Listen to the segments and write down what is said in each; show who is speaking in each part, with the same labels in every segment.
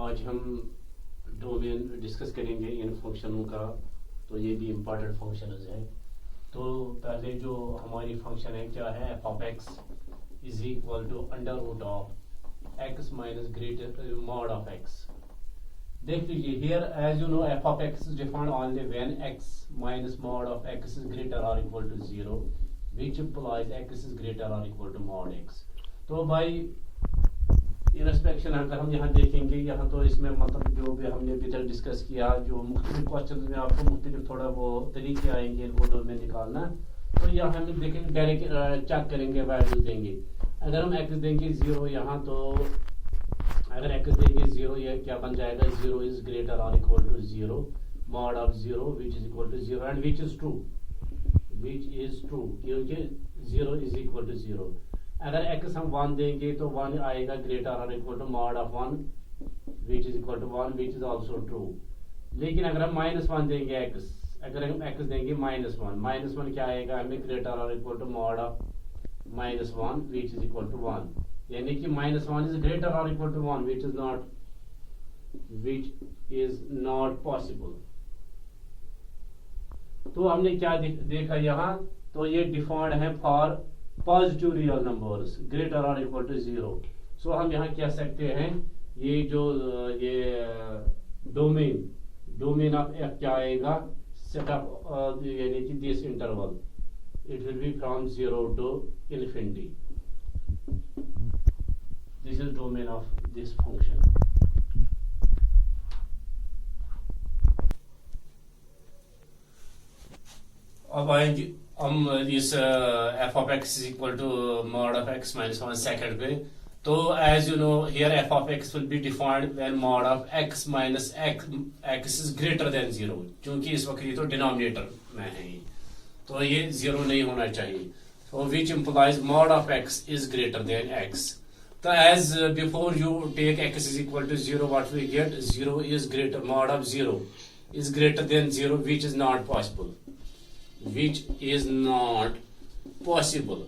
Speaker 1: आज हम domain discuss करेंगे इन फंक्शनों का। तो ये भी इम्पॉर्टेंट फंक्शंस है। तो पहले जो हमारी फंक्शन है क्या है, f of x is equal to under root of x minus greater mod of x. देख लीजिए, here as you know f of x is defined only when x minus mod of x is greater और equal to 0 which implies x is greater or equal to mod x। तो भाई इनस्पेक्शन अगर हम यहाँ देखेंगे, यहाँ तो इसमें मतलब जो भी हमने अभी तक डिस्कस किया, जो मुख्तलिफ क्वेश्चन में आपको मुख्तलिफ थोड़ा वो तरीके आएंगे इनको दो में निकालना। तो यहाँ हम देखेंगे डायरेक्ट चेक करेंगे, वैल्यू देंगे। अगर हम x देंगे 0 यहाँ, तो अगर x देंगे 0 यह क्या बन जाएगा, 0 इज ग्रेटर और equal to 0 mod of 0 which is equal to 0 and which is true, which is true क्योंकि 0 is equal to 0। अगर x हम 1 देंगे तो 1 आएगा ग्रेटर और equal to mod of 1 which is equal to 1 which is also true। लेकिन अगर हम -1 देंगे x, अगर हम x देंगे -1 क्या आएगा हमें, ग्रेटर और equal to mod of -1 which is equal to 1। यानी कि -1 is greater or equal to 1 which is not possible। तो हमने क्या देखा यहाँ, तो ये डिफाइंड है for positive real numbers greater और इक्वल टू 0। सो हम यहाँ कह सकते हैं ये जो ये डोमेन ऑफ एफ क्या आएगा, सेट ऑफ यानी कि this interval it will be from 0 to infinity. This is domain of this function. अब आएंगे हम इस f of x is equal to mod of x minus 1 second पे। तो as you know here f of x will be defined when mod of x minus x is greater than 0, क्योंकि इस वक्त ये तो डिनोमिनेटर में है, तो ये 0 नहीं होना चाहिए। तो which implies mod of x is greater than x. तो as before you take x is equal to 0 what we get, 0 is greater, mod of 0 is greater than 0 which is not possible, which is not possible।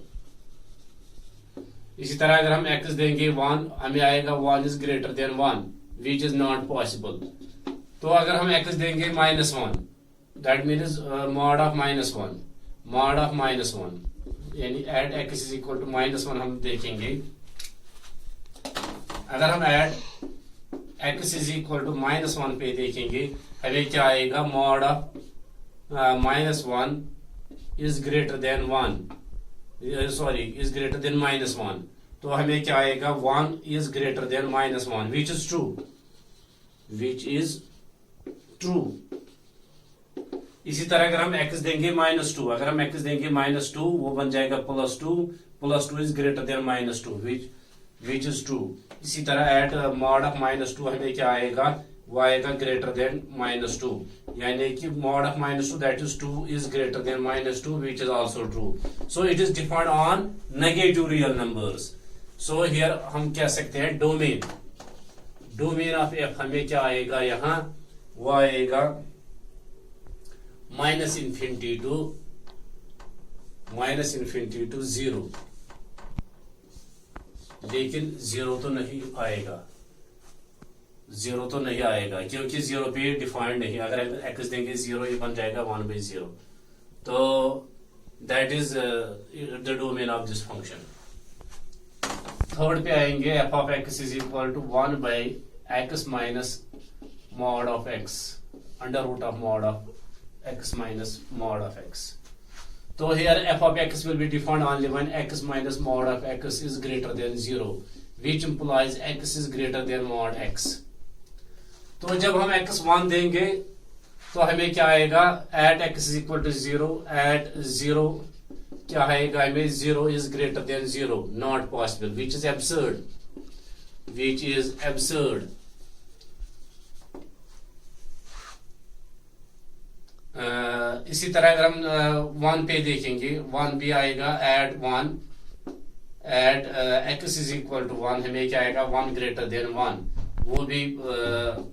Speaker 1: इसी तरह अगर हम x देंगे 1, हमें आएगा 1 is greater than 1 which is not possible। तो अगर हम x देंगे -1, that means mod of -1 यानी add x is equal to -1 हम देखेंगे। अगर हम add x is equal to -1 पे देखेंगे, हमें क्या आएगा, mod of -1 is greater than 1 is greater than -1। तो हमें क्या आएगा, 1 is greater than -1 which is true। इसी तरह अगर हम x देंगे -2, अगर हम x देंगे -2 वो बन जाएगा +2 is greater than -2 which is true। इसी तरह एट मॉड ऑफ -2 हमें क्या आएगा, वो आएगा ग्रेटर देन -2, यानी कि mod of -2 that is 2 is greater then -2 which is also true. So it is defined on negative real numbers. So here हम कह सकते हैं डोमेन ऑफ एफ हमें क्या आएगा यहाँ, वो आएगा -infinity to 0, लेकिन 0 तो नहीं आएगा, 0 तो नहीं आएगा क्योंकि 0 पे डिफाइंड नहीं। अगर x देंगे 0 ये बन जाएगा 1/0। तो that is the domain of this function. Third पे आएंगे, f of x is equal to 1/x minus mod of x under root of mod of x minus mod of x। तो here f of x will be defined only when x minus mod of x is greater than 0 which implies x is greater than mod x। तो जब हम x 1 देंगे तो हमें क्या आएगा, at x is equal to 0 at 0 क्या आएगा हमें, 0 is greater than 0 not possible which is absurd। इसी तरह अगर हम 1 पे देखेंगे, 1 भी आएगा at 1 at x is equal to 1 हमें क्या आएगा, 1 greater than 1, वो भी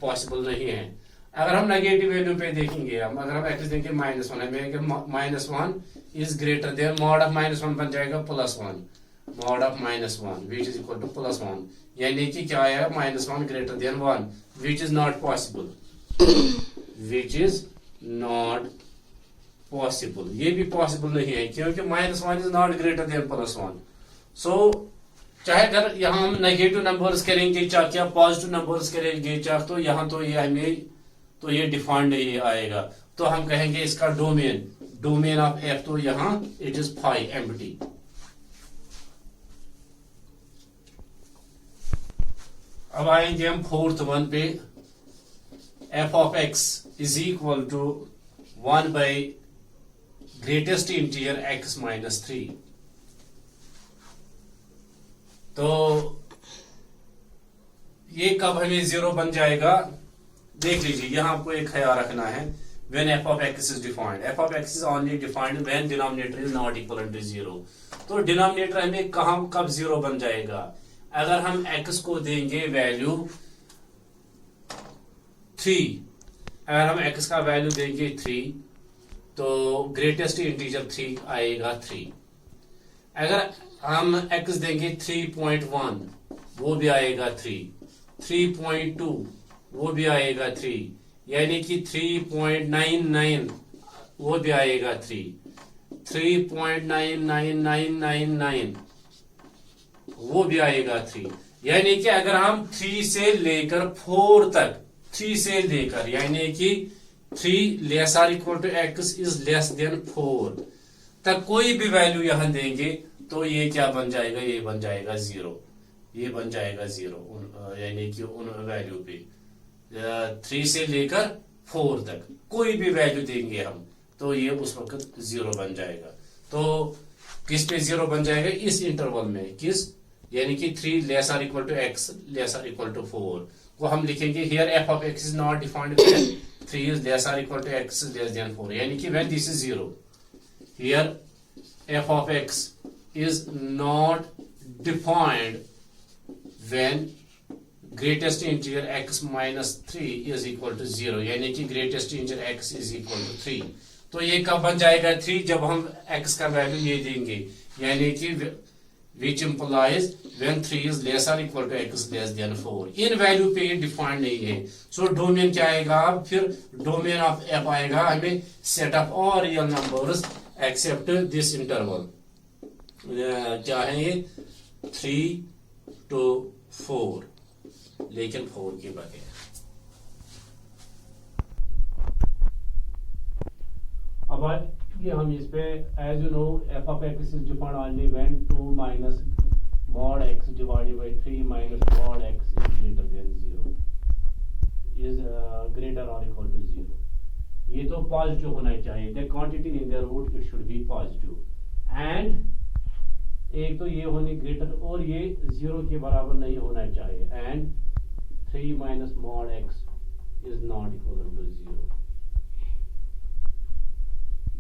Speaker 1: पॉसिबल नहीं है। अगर हम नेगेटिव वैल्यू पे देखेंगे, अगर हम x देंगे -1 हमें -1 is greater then, mod of -1 बन जाएगा +1, mod of -1 which is equal to +1, यानी कि क्या आया -1 greater than 1 which is not possible, which is not possible, ये भी पॉसिबल नहीं है क्योंकि -1 is not greater than +1. सो चाहे अगर यहाँ हम नेगेटिव नंबर्स करेंगे चाहे या पॉजिटिव नंबर्स करेंगे चाहे, तो यहाँ तो ये हमें तो ये डिफाइंड नहीं आएगा, तो हम कहेंगे इसका डोमेन ऑफ f तो यहाँ इट इज फाई एम्प्टी. अब आएंगे हम फोर्थ वन पे. f of x is equal to 1 by greatest integer x minus 3. तो ये कब हमें 0 बन जाएगा देख लीजिए. यहां आपको एक ख्याल रखना है, when f of x is defined, f of x is only defined when denominator is not equal to 0. तो डिनोमिनेटर हमें कब 0 बन जाएगा, अगर हम x को देंगे वैल्यू 3. अगर हम x का वैल्यू देंगे 3 तो ग्रेटेस्ट इंटीजर 3 आएगा 3. अगर हम x देंगे 3.1 वो भी आएगा 3. 3.2 वो भी आएगा 3. यानी कि 3.99 वो भी आएगा 3. 3.99999 वो भी आएगा 3. यानी कि अगर हम 3 से लेकर 4 तक, 3 से लेकर यानी कि 3 less or equal to x is less than 4 तक कोई भी वैल्यू यहां देंगे तो ये क्या बन जाएगा, ये बन जाएगा 0. ये बन जाएगा 0 यानी कि उन वैल्यू पे 3 से लेकर 4 तक कोई भी वैल्यू देंगे हम तो ये उस वक्त 0 बन जाएगा. तो किस पे 0 बन जाएगा, इस इंटरवल में. किस, यानी कि 3 less or equal to x less or equal to 4 को हम लिखेंगे here f of x is not defined when 3 is less or equal to x less than 4. यानी कि when this is 0, here f of x is not defined when greatest integer x minus 3 is equal to 0. यानी कि greatest integer x is equal to 3. तो ये कब बन जाएगा 3, जब हम x का वैल्यू ये देंगे, यानी कि which implies when 3 is less or equal to x less than 4. In value पे ये डिफाइंड नहीं है. सो डोमेन क्या आएगा, अब फिर डोमेन ऑफ f आएगा हमें set of all real numbers accept this interval. क्या है ये 3 to 4, लेकिन 4 के बगैर. अब ये हम इस पे as you know f of x is defined only when 2 minus mod x divided by 3 minus mod x is greater than 0 is greater or equal to 0. ये तो पॉजिटिव होना चाहिए. the quantity in the root it should be positive and एक तो ये होने greater और ये 0 के बराबर नहीं होना चाहिए. and 3 minus mod x is not equal to 0.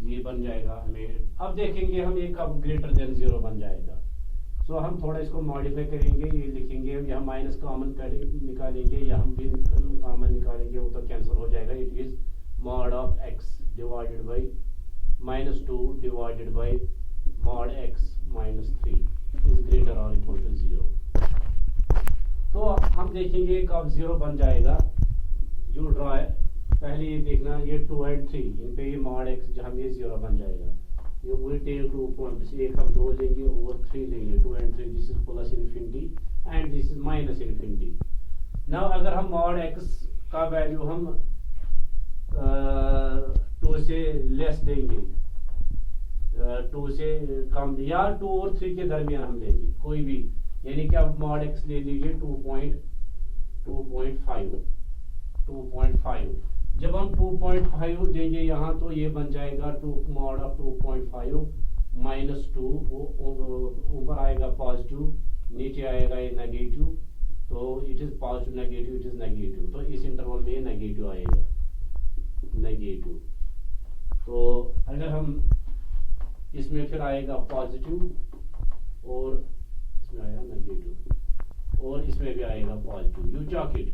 Speaker 1: ये बन जाएगा हमें. अब देखेंगे हम ये कब ग्रेटर देन 0 बन जाएगा. सो हम थोड़ा इसको मॉडिफाई करेंगे. ये लिखेंगे यहाँ माइनस कॉमन निकालेंगे, यहाँ भी कॉमन निकालेंगे, वो तो कैंसिल हो जाएगा. It is mod of x divided by -2 divided by mod x minus 3 is greater और इक्वल टू 0. तो हम देखेंगे कब 0 बन जाएगा. यू ड्रॉ पहले ये देखना, ये 2 and 3 इन पे ये मॉड x जहाँ ये 0 बन जाएगा. ये पूरी टेल 2 पॉइंट्स, एक हम 2 लेंगे और 3 लेंगे. 2 and 3 this is plus infinity and this is minus infinity. Now अगर हम मॉड x का वैल्यू हम 2 से लेस देंगे, 2 से कम या 2 और 3 के दरमियान हम लेंगे कोई भी, यानी कि आप मॉड x ले लीजिए 2.5. जब हम 2.5 देंगे यहाँ तो ये बन जाएगा 2 मॉड ऑफ 2.5 -2. ऊपर आएगा पॉजिटिव, नीचे आएगा ये नेगेटिव. तो it is positive negative, it is negative. तो इस इंटरवल में ये नेगेटिव आएगा, नेगेटिव. तो अगर हम इसमें फिर आएगा पॉजिटिव और इसमें आएगा नेगेटिव और इसमें भी आएगा पॉजिटिव. You chalk it.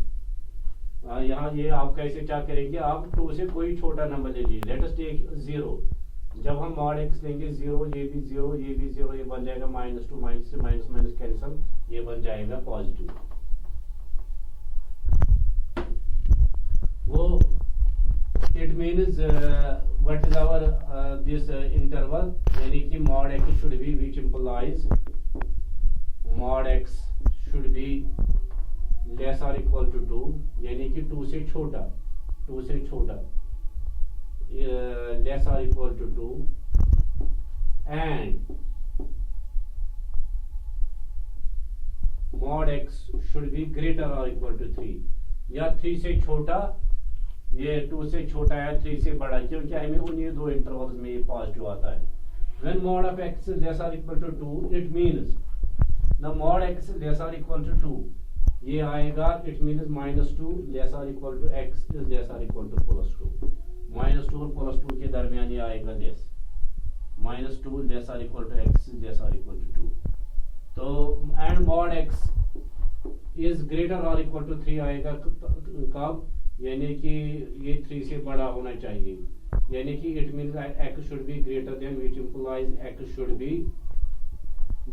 Speaker 1: यहाँ ये आप कैसे क्या करेंगे, आप 2 से कोई छोटा नंबर ले लीजिए. Let us take 0. जब हम मॉड x लेंगे 0, ये भी 0, ये भी 0, ये बन जाएगा -2 -3 माइनस कैंसल, ये बन जाएगा positive. means what is our this interval, यानी कि mod x should be, which implies mod x should be less or equal to 2, यानी कि 2 से छोटा less or equal to 2, and mod x should be greater or equal to 3, या 3 से छोटा, ये 2 से छोटा है 3 से बड़ा, क्योंकि हमें उन्हीं दो इंटरवल्स में ये पॉजिटिव आता है. When mod of x is less or equal to 2, it means the mod x is less or equal to 2, ये आएगा, it means -2 less or equal to x is less or equal to +2, -2 और +2 के दरमियान ये आएगा less, -2 less or equal to x is less or equal to 2. तो and mod x is greater or equal to 3 आएगा कब, यानी कि ये 3 से बड़ा होना चाहिए, यानी कि it means x should be greater than, which implies x should be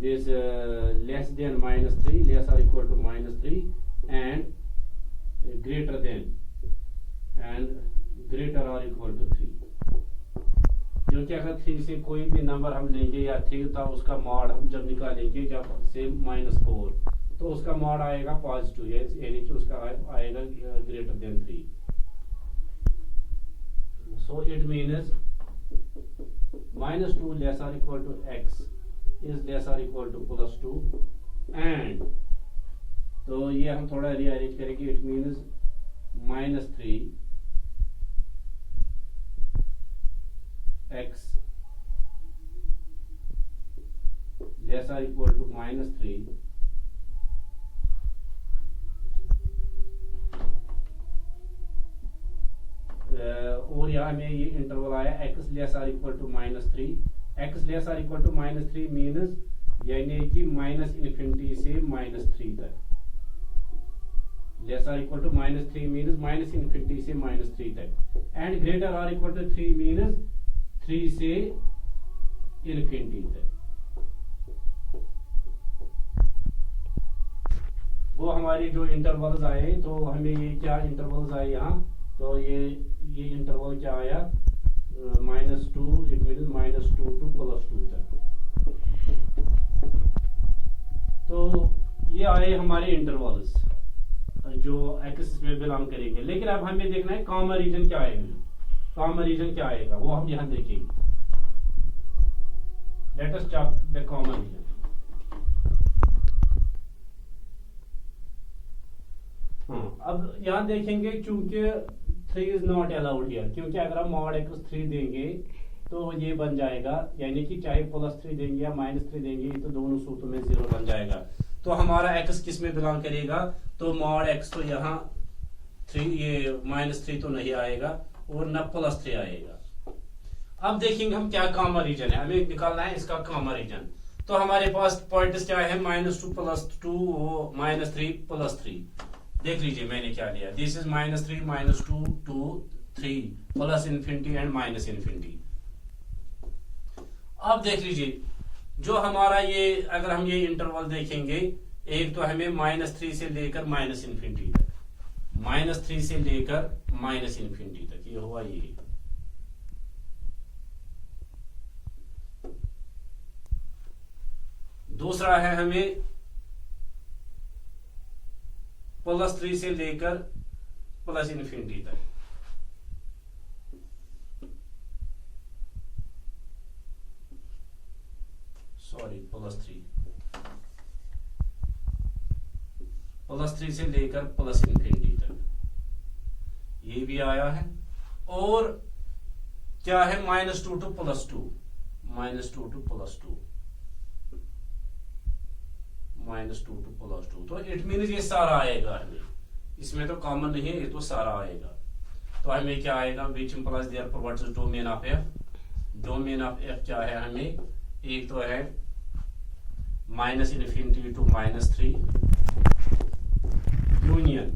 Speaker 1: this less than -3, less or equal to -3, and greater than greater or equal to 3. क्योंकि अगर 3 से कोई भी नंबर हम लेंगे या 3 था उसका मॉड हम जब निकालेंगे, जब से -4, तो उसका मॉड आएगा पॉजिटिव, यानी कि उसका आएगा greater than 3. So it means -2 less और equal to x is less और इक्वल टू +2, एंड तो ये हम थोड़ा रीअरेंज करेंगे. It means -3 x less or equal to -3 और यहाँ में ये इंटरवल आया x लेस और इक्वल टू -3. x लेस और इक्वल टू -3 मीन्स यानी कि -∞ से -3 तक. लेस और इक्वल टू -3 मीन्स -∞ से -3 तक, एंड ग्रेटर और इक्वल टू 3 मीन्स 3 से ∞ तक. वो हमारी जो इंटरवल्स आए, तो हमें ये क्या इंटरवल्स आए यहाँ, तो ये इंटरवल क्या आया, -2, इट मीन्स -2 to +2 तक. तो ये आए हमारे इंटरवल्स जो एक्सिस में बिलोंग करेंगे. लेकिन अब हमें देखना है कॉमन रीजन क्या आएगा, कॉमन रीजन क्या आएगा वो हम यहां देखेंगे. Let us check the common region. अब यहां देखेंगे चूंकि 3 इज नॉट अलाउड हियर, क्योंकि अगर हम mod x 3 देंगे तो ये बन जाएगा, यानी कि चाहे +3 देंगे या -3 देंगे तो दोनों सूत्रों में 0 बन जाएगा. तो हमारा x किस में बिलोंग करेगा, तो mod x तो यहाँ 3, ये -3 तो नहीं आएगा और न +3 आएगा. अब देखेंगे हम क्या कॉमन रीजन है, हमें निकालना है इसका कॉमन रीजन. तो हमारे पास पॉइंट्स क्या है, -2 +2 और -3 +3. देख लीजिए मैंने क्या लिया, दिस इज -3 -2 2 3 +∞ एंड -∞. अब देख लीजिए जो हमारा ये, अगर हम ये इंटरवल देखेंगे, एक तो हमें -3 से लेकर -∞ तक, -3 से लेकर -∞ तक ये हुआ. ये दूसरा है हमें +3 से लेकर +∞ तक. सॉरी +3 से लेकर +∞ तक ये भी आया है. और क्या है, -2 to +2, -2 to +2, -2 to +2. तो इट मीन्स ये सारा आएगा हमें, इसमें तो कॉमन नहीं है, ये तो सारा आएगा. तो हमें क्या आएगा, which implies therefore what is domain of f. Domain of f क्या है हमें, एक तो है -∞ to -3 union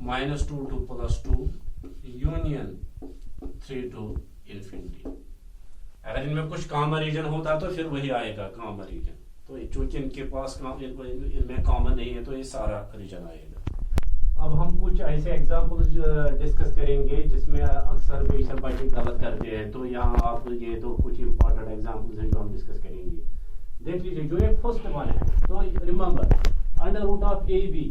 Speaker 1: -2 to +2 union 3 to ∞. अगर इनमें कुछ कॉमन रीजन होता तो फिर वही आएगा कॉमन रीजन. तो चूंकि इनके पास इनमें कॉमन नहीं है तो ये सारा रीजन आएगा. अब हम कुछ ऐसे एग्जाम्पल्स डिस्कस करेंगे जिसमें अक्सर बेशक बच्चे गलत करते हैं। तो यहाँ आप ये तो कुछ इंपॉर्टेंट एग्जाम्पल्स हैं जो हम डिस्कस करेंगे। देख लीजिए जो एक फर्स्ट वन है, तो remember under root of A B,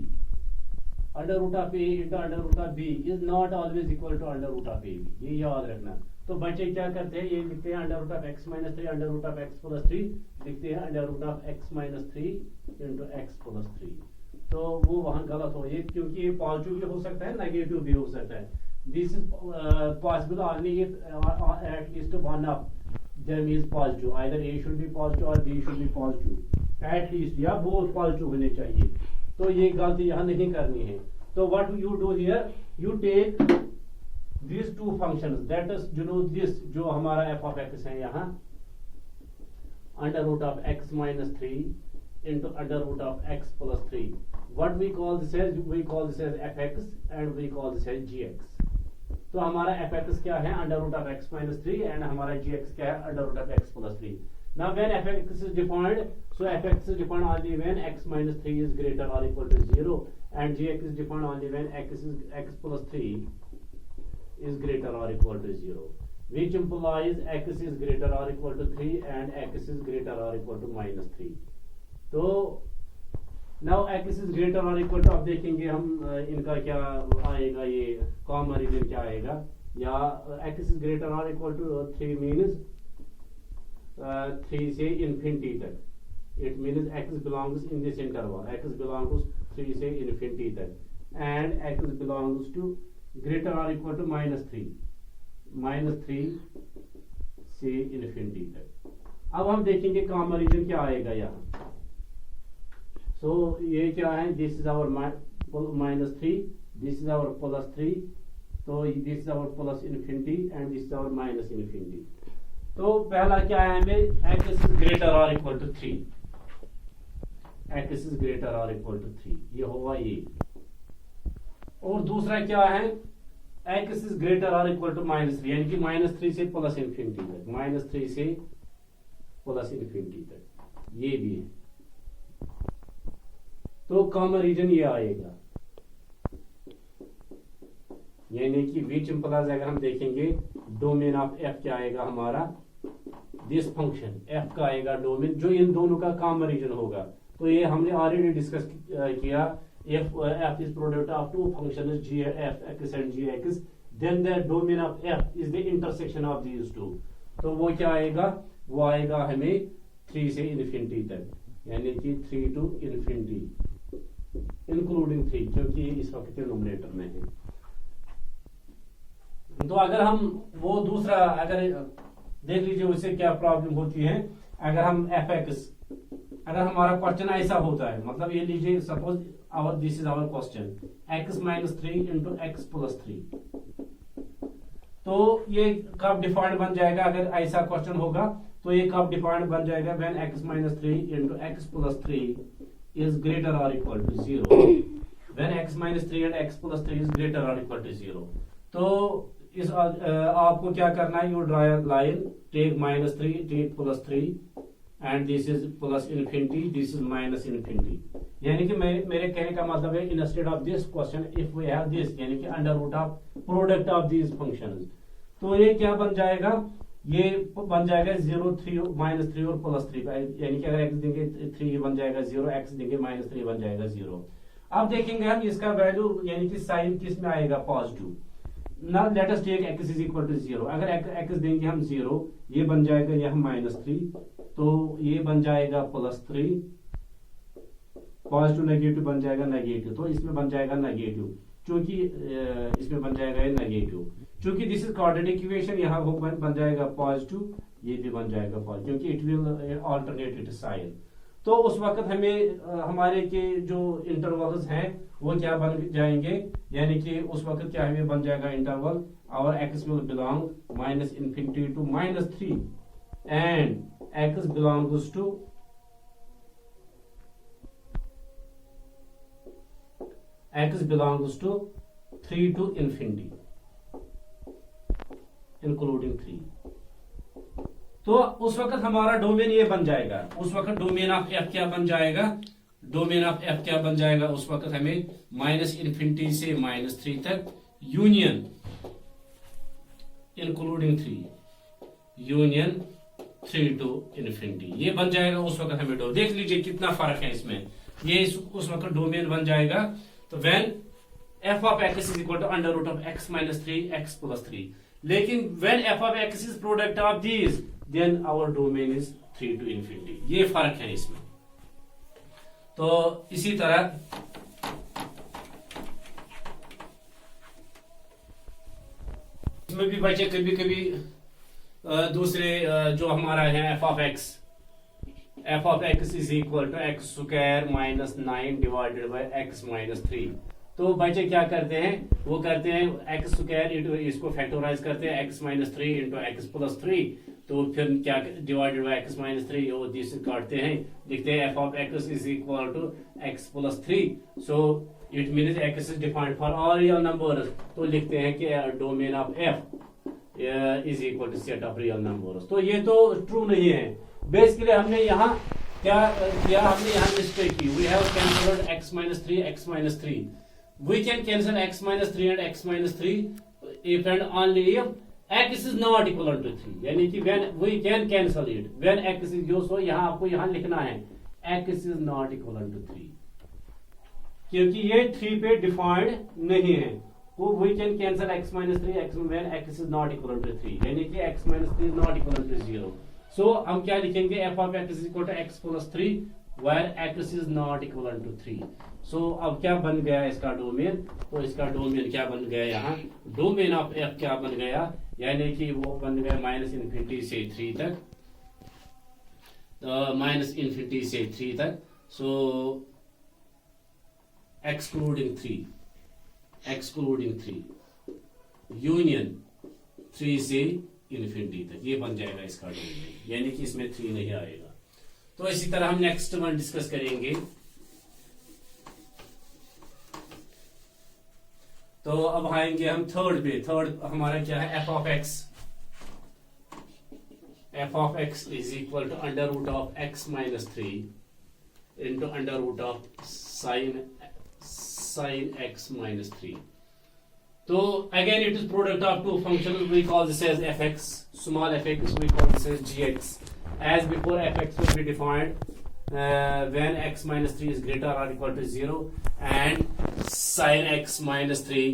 Speaker 1: under root of A into under root of B is not always equal to under root of A B, ये याद रखना। तो बच्चे क्या करते हैं, ये लिखते हैं under root of x minus 3 under root of x plus 3, लिखते हैं under root of x minus 3 into x plus 3। तो वो वहां गलत हो, ये क्योंकि ये पॉजिटिव भी हो सकता है नेगेटिव भी हो सकता है। This is possible only if at least one of them is positive, either A should be positive और B should be positive at least, या बोथ पॉजिटिव होने चाहिए। तो ये गलती यहाँ नहीं करनी है। तो what you do here, you take these two functions, that is you know this जो हमारा f of x है यहाँ under root of x minus 3 into under root of x plus 3, what we call this as, we call this as fx and we call this as gx। तो हमारा fx क्या है, under root of x minus 3 and हमारा gx क्या है, under root of x plus 3। now when fx is defined, so fx is defined only when x minus 3 is greater or equal to 0 and gx is defined only when x plus 3 is greater or equal to 0, which implies x is greater or equal to 3 and x is greater or equal to minus 3। तो now x is greater or equal to, अब देखेंगे हम इनका क्या आएगा, ये common reason क्या आएगा, या x is greater or equal to 3 means 3 से infinity तक, it means x belongs in this interval, x belongs to 3 से infinity तक, and x belongs to greater or equal to minus 3 से इन्फिनिटी तक। अब हम देखेंगे कॉमन रीजन क्या आएगा यहाँ। सो ये क्या है, this is our minus 3, this is our plus 3, तो this is our plus infinity and this is our minus infinity. तो पहला क्या है हमें, x इज ग्रेटर और equal to 3, x is greater और इक्वल टू 3, ये होगा ये। और दूसरा क्या है, x इज ग्रेटर और इक्वल टू माइनस 3, यानी कि माइनस 3 से प्लस इन्फिनिटी तक, माइनस 3 से प्लस इन्फिनिटी तक, ये भी है। तो कॉमन रीजन ये आएगा, यानी कि विच इंप्लाइज, अगर हम देखेंगे डोमेन ऑफ f क्या आएगा हमारा, दिस फंक्शन f का आएगा डोमेन जो इन दोनों का कॉमन रीजन होगा। तो ये हमने ऑलरेडी डिस्कस किया, if f is product of two functions g f x and g x, then the domain of f is the intersection of these two। तो वो क्या आएगा, वो आएगा हमें 3 से इन्फिनिटी तक, यानी कि 3 to infinity इंक्लूडिंग 3, क्योंकि इस वक्त के नोमिनेटर में है। तो अगर हम वो दूसरा अगर देख लीजिए उससे क्या प्रॉब्लम होती है, अगर हम fx, अगर हमारा क्वेश्चन ऐसा होता है, मतलब ये लीजिए suppose our this is our question, x minus 3 into x plus 3, तो ये कब डिफाइंड बन जाएगा, अगर ऐसा क्वेश्चन होगा तो ये कब डिफाइंड बन जाएगा, when x minus 3 into x plus 3 is greater or equal to 0, when x minus 3 and x plus 3 is greater or equal to 0। तो इस आपको क्या करना है, you draw line, take minus 3, take plus 3 and this is plus infinity, this is minus infinity। यानी कि मेरे कहने का मतलब है, instead of this question if we have this, यानी कि under root of product of these functions, तो ये क्या बन जाएगा, ये बन जाएगा 0 3 माइनस 3 और प्लस 3, यानी कि अगर x देंगे 3 बन जाएगा 0, x देंगे माइनस 3 बन जाएगा 0। अब देखेंगे हम इसका वैल्यू, यानी कि साइन किस में आएगा, positive. Now let us take x is equal to 0, अगर x देंगे हम 0, ये बन जाएगा यह माइनस 3, तो ये बन जाएगा प्लस 3, पॉजिटिव नेगेटिव बन जाएगा नेगेटिव, तो इसमें बन जाएगा नेगेटिव, क्योंकि इसमें बन जाएगा ये नेगेटिव, क्योंकि दिस इज क्वाड्रेटिक इक्वेशन, यहाँ वो बन जाएगा पॉजिटिव, ये भी बन जाएगा पॉजिटिव, क्योंकि it will alternate it sign. तो उस वक्त हमें हमारे के जो इंटरवल्स हैं वो क्या बन जाएंगे, यानी कि उस वक्त क्या हमें बन जाएगा इंटरवल, और x will belong minus infinity to minus 3 and x belongs to x belongs to 3 to infinity including 3। तो उस वक्त हमारा डोमेन ये बन जाएगा, उस वक्त डोमेन ऑफ f क्या बन जाएगा, डोमेन ऑफ एफ क्या बन जाएगा उस वक्त हमें -∞ से -3 तक यूनियन इंक्लूडिंग 3 यूनियन 3 to ∞, ये बन जाएगा उस वक्त हमें देख लीजिए कितना फर्क है इसमें। ये उस वक्त डोमेन बन जाएगा। तो when f of x is equal to under root of x minus 3 x plus 3, लेकिन when f of x is product of these then our domain is 3 to ∞, ये फर्क है इसमें। तो इसी तरह इसमें भी बच्चे कभी कभी दूसरे जो हमारा है f of x is equal to x square minus 9 divided by x minus 3। तो बच्चे क्या करते हैं, वो करते हैं x स्क्वायर इंटू, इसको फैक्टराइज करते हैं x minus 3 into x plus 3, तो फिर क्या डिवाइडेड बाय x माइनस 3 और दिस काटते हैं, लिखते हैं f of x is equal to x plus 3। So it means x is defined for all real numbers, तो लिखते हैं कि domain of f is equal to set of real numbers। तो ये तो ट्रू नहीं है। बेसिकली हमने यहाँ क्या किया, हमने यहाँ मिस्टेक की। We have cancelled x minus 3 x minus 3। We can cancel x minus 3 and x minus 3 if and only if x is not equal to 3, यानी कि when we can cancel it when x is, जो सो यहाँ आपको यहाँ लिखना है x is not equal to 3, क्योंकि ये 3 पे डिफाइंड नहीं है। वो we can cancel x minus 3 x when x is not equal to 3, यानी कि x minus 3 is not equal to 0। सो हम क्या लिखेंगे, f of x is equal to x plus 3 where x is not equal to 3। सो अब क्या बन गया इसका डोमेन, तो इसका डोमेन क्या बन गया, यहाँ डोमेन ऑफ f क्या बन गया, यानी कि वो बन गया -∞ से 3 तक, -∞ से 3 तक। सो एक्सक्लूडिंग 3 यूनियन 3 से ∞ तक, ये बन जाएगा इसका डोमेन, यानी कि इसमें 3 नहीं आएगा। तो इसी तरह हम नेक्स्ट वन डिस्कस करेंगे। तो अब आएंगे हम थर्ड पे। थर्ड हमारा क्या है, f of x is equal to under root of x minus 3 into under root of sin x minus 3। तो again it is product of two functions, we call this as fx, small fx we call this as gx। As before, fx will be defined when x minus 3 is greater or equal to 0 and sin x minus 3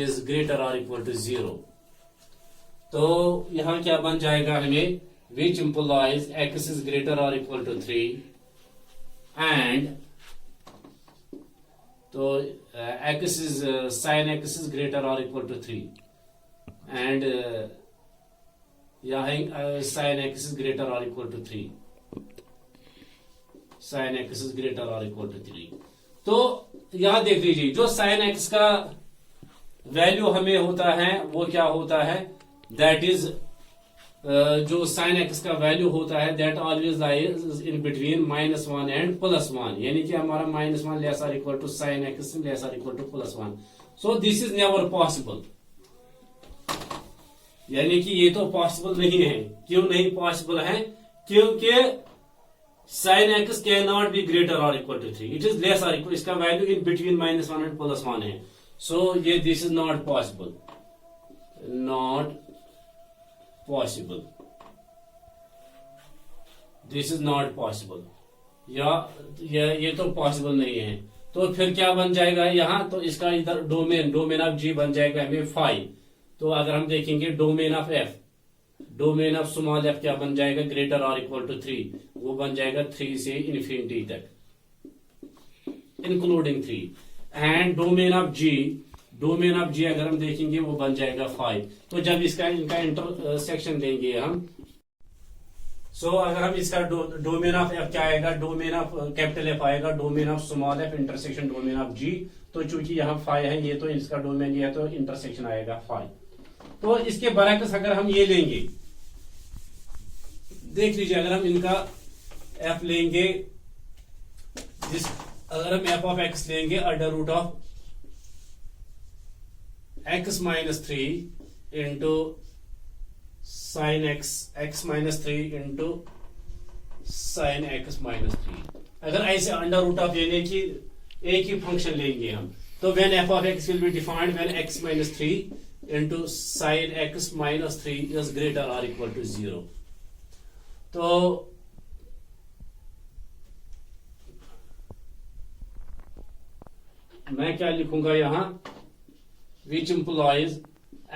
Speaker 1: is greater or equal to 0। तो यहाँ क्या बन जाएगा हमें, which implies x is greater or equal to 3 and तो x is sin x is greater or equal to 3 and यहाँ sin x is greater or equal to 3, sin x is greater or equal to 3। तो यहाँ देख लीजिए, जो sin x का value हमें होता है वो क्या होता है, दैट इज जो sin x का वैल्यू होता है that always lies in between -1 and +1, यानी कि हमारा -1 लेस और equal to sin x less और equal to +1। So this is never possible, यानी कि ये तो पॉसिबल नहीं है। क्यों नहीं पॉसिबल है, क्योंकि sin x can not be greater और equal to 3, it is less और इक्वल, इसका वैल्यू इन बिटवीन -1 एंड +1 है। सो ये this is not possible, this is not possible, या ये तो पॉसिबल नहीं है। तो फिर क्या बन जाएगा यहाँ, तो इसका इधर डोमेन ऑफ जी बन जाएगा हमें 5। तो अगर हम देखेंगे domain of f small f क्या बन जाएगा, ग्रेटर और इक्वल टू 3, वो बन जाएगा 3 से ∞ तक including 3। And domain of g अगर हम देखेंगे वो बन जाएगा 5। तो जब इनका इंटरसेक्शन लेंगे हम, सो अगर हम इसका डोमेन ऑफ f क्या आएगा, डोमेन ऑफ कैपिटल F आएगा, domain of small f intersection domain of g। तो चूंकि यहाँ 5 है, ये तो इसका डोमेन ये है, तो इंटरसेक्शन आएगा 5। तो इसके बरक्स अगर हम ये लेंगे, देख लीजिए, अगर हम इनका f लेंगे, अगर हम f of x लेंगे under root of x minus 3 into sin x minus 3 into sin x minus 3। अगर ऐसे अंडर रूट ऑफ यानी कि एक ही फंक्शन लेंगे हम, तो when f of x will be defined when x minus 3 into sine x minus 3 is greater और equal to 0। तो मैं क्या लिखूंगा यहां, विच इंप्लॉइज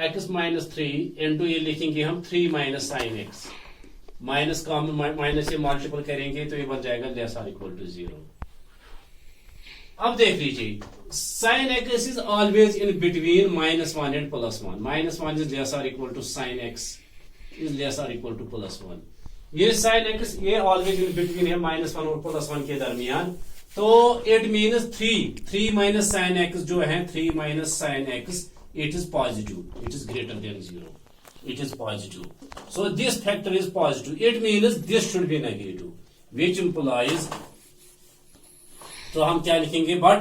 Speaker 1: एक्स माइनस 3 इंटू ये लिखेंगे हम 3 माइनस साइन एक्स, माइनस का हम माइनस से मल्टीपल करेंगे तो ये बन जाएगा लेस और इक्वल टू 0। अब देख लीजिए, sine x is always in between -1 and +1। -1 is less और equal to sine x is less और इक्वल टू +1। ये साइन एक्स ये ऑलवेज इन बिटवीन है -1 और +1 के दरमियान। तो it means 3 minus sine x जो है 3 minus sine x it is positive, it is greater than 0, it is positive. So this factor is positive. It means this should be negative, which implies, तो हम क्या लिखेंगे, but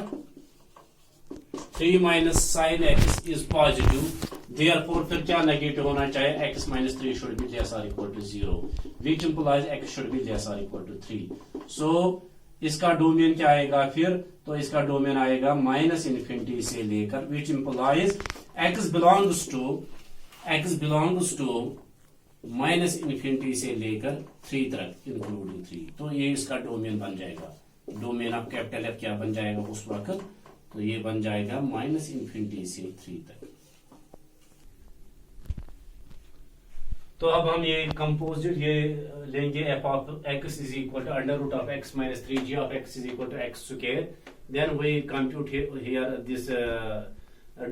Speaker 1: 3 minus sin x is positive, therefore फिर क्या negative होना चाहिए, x minus 3 should be less or equal to 0, which implies x should be less or equal to 3. So इसका domain क्या आएगा फिर, तो इसका डोमेन आएगा -∞ से लेकर, which implies x belongs to -∞ से लेकर 3 तक इंक्लूडिंग 3। तो ये इसका डोमेन बन जाएगा, डोमेन ऑफ कैपिटल एफ क्या बन जाएगा उस वक्त, तो ये बन जाएगा -∞ से 3 तक। तो अब हम ये कंपोजिट ये लेंगे f of x is equal to under root of x minus 3 g of x is equal to x square, then we compute here this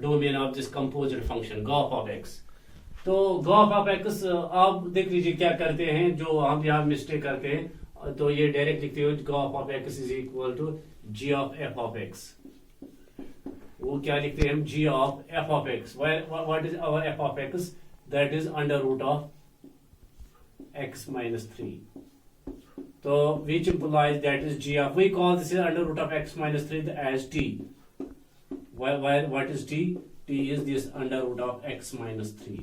Speaker 1: domain of this composite function gof of x। तो gof of x आप देख लीजिए क्या करते हैं, जो हम यहाँ मिस्टेक करते हैं, तो ये डायरेक्ट लिखते हो g o f of x is equal to g of f of x. वो क्या लिखते हैं हम, g of f of x. What is our f of x, that is under root of x minus 3। तो विच implies that is g of, we call this is under root of x minus 3 as t. What is t? T is this under root of x minus 3.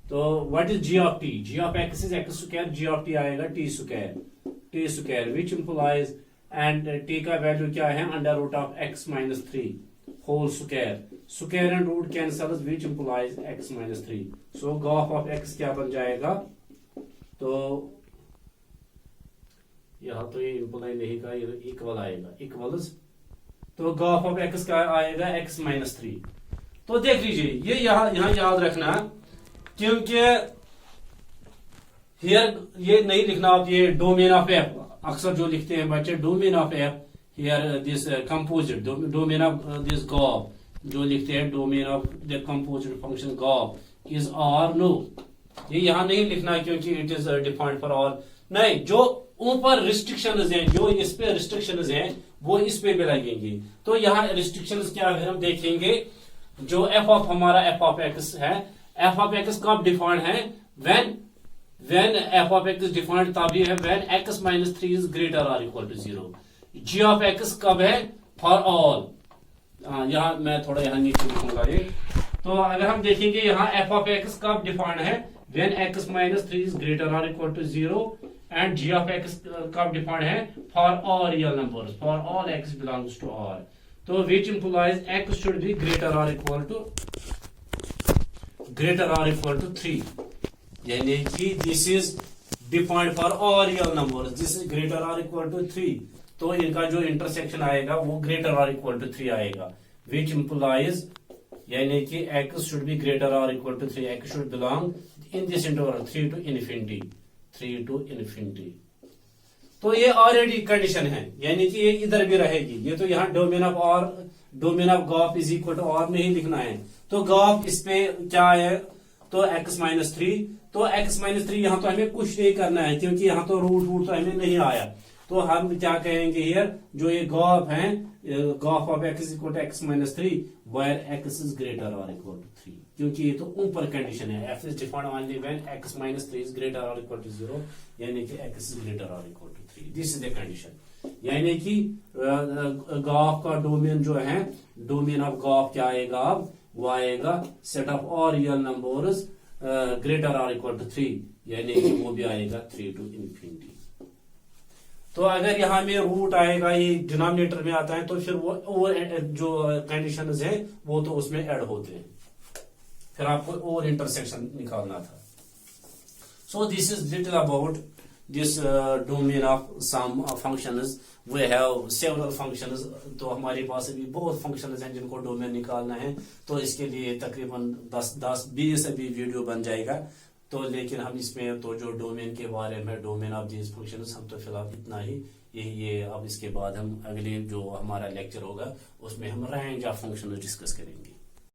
Speaker 1: तो what is g of t? g of x is x square, g of t आएगा t square, which implies, and t का value क्या है, under root of x minus 3 whole square and root cancels, which implies x minus 3. so gaf of x क्या बन जाएगा, तो यहाँ तो ये इंप्लाई नहीं का, ये इक्वल आएगा, इक्वल्स, तो गॉफ ऑफ एक्स का आएगा x माइनस 3। तो देख लीजिए ये यहाँ याद रखना, क्योंकि हियर ये नहीं लिखना आप, ये डोमेन ऑफ एफ अक्सर जो लिखते हैं बच्चे, domain of f here this composite domain of this gof जो लिखते हैं, domain of the composite function gof is R no, ये यहाँ नहीं लिखना क्योंकि it is defined for all, नहीं, जो ऊपर रिस्ट्रिक्शंस हैं, जो इस पे रिस्ट्रिक्शंस हैं वो इस पे भी लगेंगे। तो यहाँ रिस्ट्रिक्शंस क्या है हम देखेंगे, जो एफ ऑफ हमारा एफ ऑफ एक्स है, एफ ऑफ एक्स कब डिफाइंड है, when f of x defined तभी है when x minus 3 is greater और equal to 0। G of x कब है, फॉर ऑल, यहाँ मैं थोड़ा यहाँ नीचे लिखूंगा ये। तो अगर हम देखेंगे यहाँ एफ ऑफ एक्स कब डिफाइंड है, when x minus 3 is greater और equal to 0, and g of x कब डिफाइंड है, for all real numbers, for all x belongs to r। तो which implies x should be greater और equal to 3, यानी कि this is defined for all real numbers, this is greater और equal to 3। तो इनका जो intersection आएगा वो ग्रेटर और इक्वल टू 3 आएगा, विच इंप्लाइज, यानी कि x शुड बी ग्रेटर और equal to 3, x should belong in this interval 3 to infinity। तो ये ऑलरेडी कंडीशन है, यानी कि ये इधर भी रहेगी, ये तो यहाँ domain of gof is equal to और नहीं लिखना है। तो गॉफ इस पे क्या है, तो x माइनस 3, तो x माइनस 3 यहाँ तो हमें कुछ नहीं करना है क्योंकि यहाँ तो रूट तो हमें नहीं आया। तो हम क्या कहेंगे हियर, जो ये गॉफ है, gof of x is equal to x minus 3 where x is greater और इक्वल टू 3, क्योंकि ये तो ऊपर कंडीशन है, f is defined only when x minus 3 is greater और इक्वल टू 0, यानी कि x इज ग्रेटर और equal to 3, this is the condition. यानी कि गॉफ का डोमेन जो है, डोमेन ऑफ गॉफ क्या आएगा, अब वो आएगा set of all real numbers greater और इक्वल टू 3, यानी कि वो भी आएगा 3 to infinity। तो अगर यहाँ में रूट आएगा, ये डिनोमिनेटर में आता है, तो फिर वो और जो कंडीशंस हैं वो तो उसमें ऐड होते हैं, फिर आपको और इंटरसेक्शन निकालना था। So this is little about this domain of some functions. We have several functions, तो हमारे पास अभी बहुत फंक्शंस हैं जिनको डोमेन निकालना है, तो इसके लिए तकरीबन 10-20 अभी वीडियो बन जाएगा। तो लेकिन हम इसमें तो जो डोमेन के बारे में, डोमेन ऑफ दीज फंक्शंस, हम तो फिलहाल इतना ही ये अब इसके बाद हम अगले जो हमारा लेक्चर होगा उसमें हम रेंज ऑफ फंक्शंस डिस्कस करेंगे।